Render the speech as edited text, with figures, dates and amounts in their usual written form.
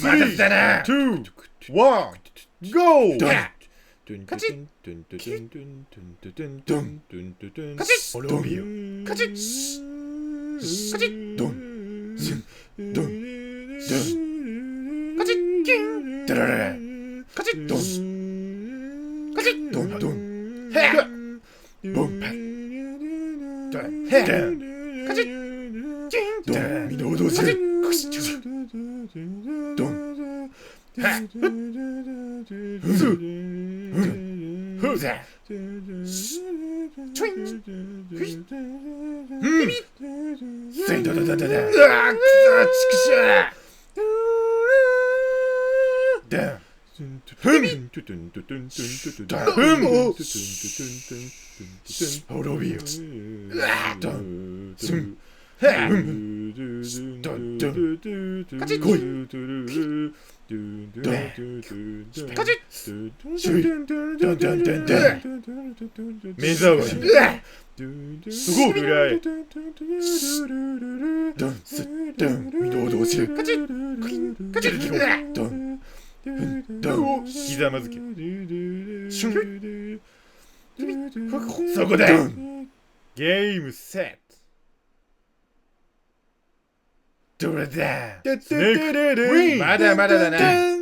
待たせたな。2、1、GO! カチッカチッ滅びよカチッカチッドンドンカチッキンダララカチッドンカチッドンドンヘッボンパッドンヘッカチッキンドンミノードジェカチッドンヘッフーザチュインフイビビセンダダダダダうわーくそチクショーダンフンダンフン滅びようわーダンスンヘッダンダンカチッ来いカチッシュイダンダンダンダン目障りすごい暗いダンスダンミノード落ちるカチッカチッダンダンひざまずけシュンそこだゲームセットどれだスネークウィンまだまだだな